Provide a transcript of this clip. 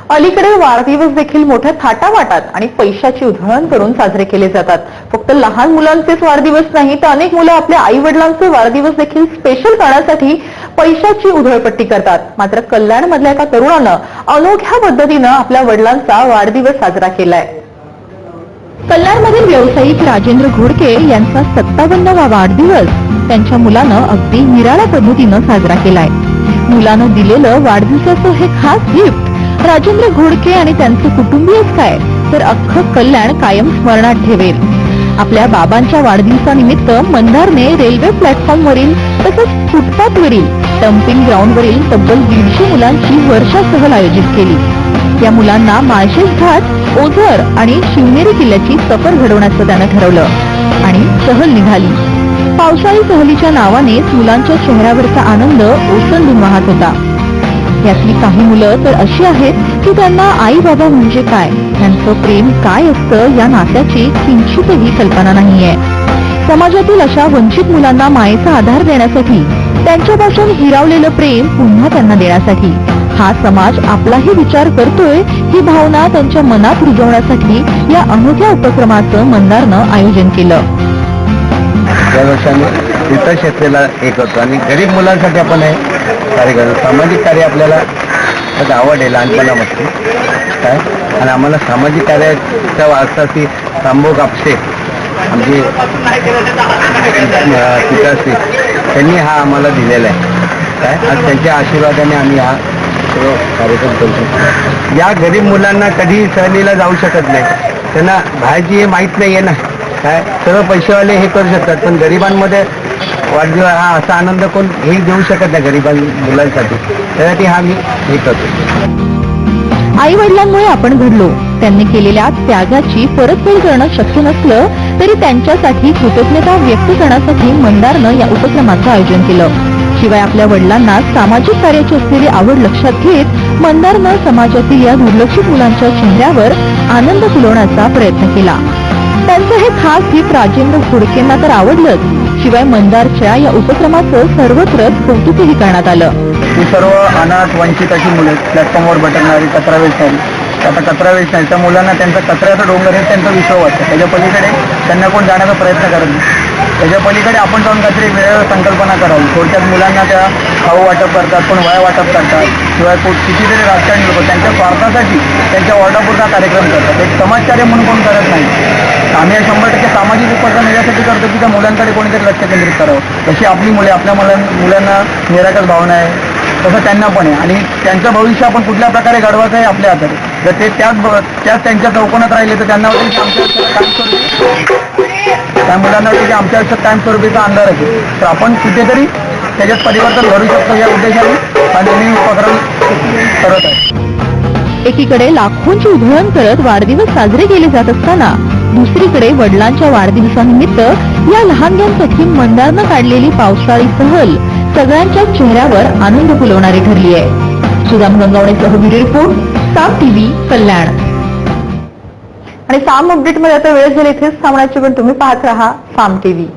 अलीकडे वाढदिवस देखील मोठ्या थाटामाटात आणि पैशाची उधळण करून साजरे केले जातात. फक्त लहान मुलांचेच वाढदिवस नाही तर अनेक मुलं आपल्या आई वडिलांचे वाढदिवस देखील स्पेशल करण्यासाठी पैशाची उधळपट्टी करतात. मात्र कल्याण मधल्या एका तरुणानं अनोख्या पद्धतीनं आपल्या वडिलांचा वाढदिवस साजरा केलाय. कल्याणमधील व्यावसायिक राजेंद्र घोडके यांचा 57वा वाढदिवस त्यांच्या मुलानं अगदी निराळ्या पद्धतीनं साजरा केलाय. मुलानं दिलेलं वाढदिवसाचं हे खास गिफ्ट राजेंद्र घोडके आणि त्यांचे कुटुंबीयच काय तर अख्खं कल्याण कायम स्मरणात ठेवेल. आपल्या बाबांच्या वाढदिवसानिमित्त मंदारने रेल्वे प्लॅटफॉर्मवरील तसंच फुटपाथवरील डम्पिंग ग्राउंडवरील तब्बल 150 मुलांची वर्षा सहल आयोजित केली. या मुलांना माळशेज घाट, ओझर आणि शिवनेरी किल्ल्याची सफर घडवण्याचं त्यानं ठरवलं आणि सहल निघाली. पावसाळी सहलीच्या नावानेच मुलांच्या चेहऱ्यावरचा आनंद ओसंडून वाहत होता. यातली काही मुलं तर अशी आहेत की त्यांना आई बाबा म्हणजे काय, त्यांचं प्रेम काय असतं या नात्याची किंचितही कल्पना नाहीये. समाजातील अशा वंचित मुलांना मायेचा आधार देण्यासाठी, त्यांच्यापासून हिरावलेलं प्रेम पुन्हा त्यांना देण्यासाठी हा समाज आपलाही विचार करतोय ही भावना त्यांच्या मनात रुजवण्यासाठी या अनोख्या उपक्रमाचं मंदारनं आयोजन केलं. या वर्षाने तीर्थक्षेत्राला हे करतो आणि गरीब मुलांसाठी आपण हे कार्य करतो. सामाजिक कार्य आपल्याला आवड आहे लहानपणापासून काय, आणि आम्हाला सामाजिक कार्याच्या वारसाची तांबो कापसे आमची पिताश्री त्यांनी हा आम्हाला दिलेला आहे काय, आणि त्यांच्या आशीर्वादाने आम्ही हा सर्व कार्यक्रम करतो. या गरीब मुलांना कधी सहलीला जाऊ शकत नाही, त्यांना बाहेरची हे माहीत नाही आहे ना काय, सर्व पैसेवाले हे करू शकतात पण गरिबांमध्ये वाढदिवस हा असा आनंद कोण हे देऊ शकत नाही गरिबां मुलांसाठी. त्यासाठी हा मी हे करतो. आई वडिलांमुळे आपण घडलो, त्यांनी केलेल्या त्यागाची परतफेड करणं शक्य नसलं तरी त्यांच्यासाठी कृतज्ञता व्यक्त करण्यासाठी मंदारनं या उपक्रमाचं आयोजन केलं. शिवाय आपल्या वडिलांना सामाजिक कार्याची असलेली आवड लक्षात घेत मंदारनं समाजातील या दुर्लक्षित मुलांच्या चेहऱ्यावर आनंद फुलवण्याचा प्रयत्न केला. त्यांचं हे खास गिफ्ट राजेंद्र घोडकेंना तर आवडलंच, शिवाय मंदारच्या या उपक्रमाचं सर्वत्रच कौतुकही करण्यात आलं. ही सर्व अनाथ वंचित अशी मुले प्लॅटफॉर्मवर भटकणारी, कचरा वेचणारी, आता कचरा वेचणारी त्या मुलांना त्यांचा कचऱ्याचा डोंगर हे त्यांचा विश्व वाटतं. त्याच्या पलीकडे त्यांना कोण जाण्याचा प्रयत्न करत नाही. त्याच्या पलीकडे आपण जाऊन काहीतरी वेगळं संकल्पना करावी. थोडक्यात मुलांना त्या खाऊ वाटप करतात, कोण वया वाटप करतात, शिवाय कितीतरी राजकारणी लोक त्यांच्या स्वार्थासाठी त्यांच्या वॉर्डापुरता कार्यक्रम करतात. एक समाजकार्य म्हणून कोण करत नाही. आम्ही 100% सामाजिक उपक्रम यासाठी करतो की त्या मुलांकडे कोणीतरी लक्ष केंद्रित करावं. जशी आपली मुले आपल्या मुलांना निराकस भावना आहे तसं त्यांना पण आहे, आणि त्यांचं भविष्य आपण कुठल्या प्रकारे घडवायचं आहे आपल्या हातात. जर ते त्याच त्यांच्या चौकोनात राहिले तर त्यांना वाटेल की आमच्या आयुष्यात कायमस्वरूपी त्या मुलांना वाटेल की आमच्या आयुष्यात कायमस्वरूपीचा अंधार आहे. तर आपण कुठेतरी त्याच्यात परिवर्तन घडू शकतो या उद्देशाने हा नेहमी उपक्रम करत आहे. एकीकडे लाखोंची उधळण करत वाढदिवस साजरे केले जात असताना दुसरीकडे वडिलांच्या वाढदिवसानिमित्त या लहानग्यांसाठी मंदारनं काढलेली पावसाळी सहल सगळ्यांच्या चेहऱ्यावर आनंद फुलवणारी ठरली आहे. सुदाम गंगावणेसह ब्युरो रिपोर्ट, साम टीव्ही, कल्याण. आणि साम अपडेट मध्ये आता वेळ झाली इथेच थांबण्याची, पण तुम्ही पाहत राहा साम टीव्ही.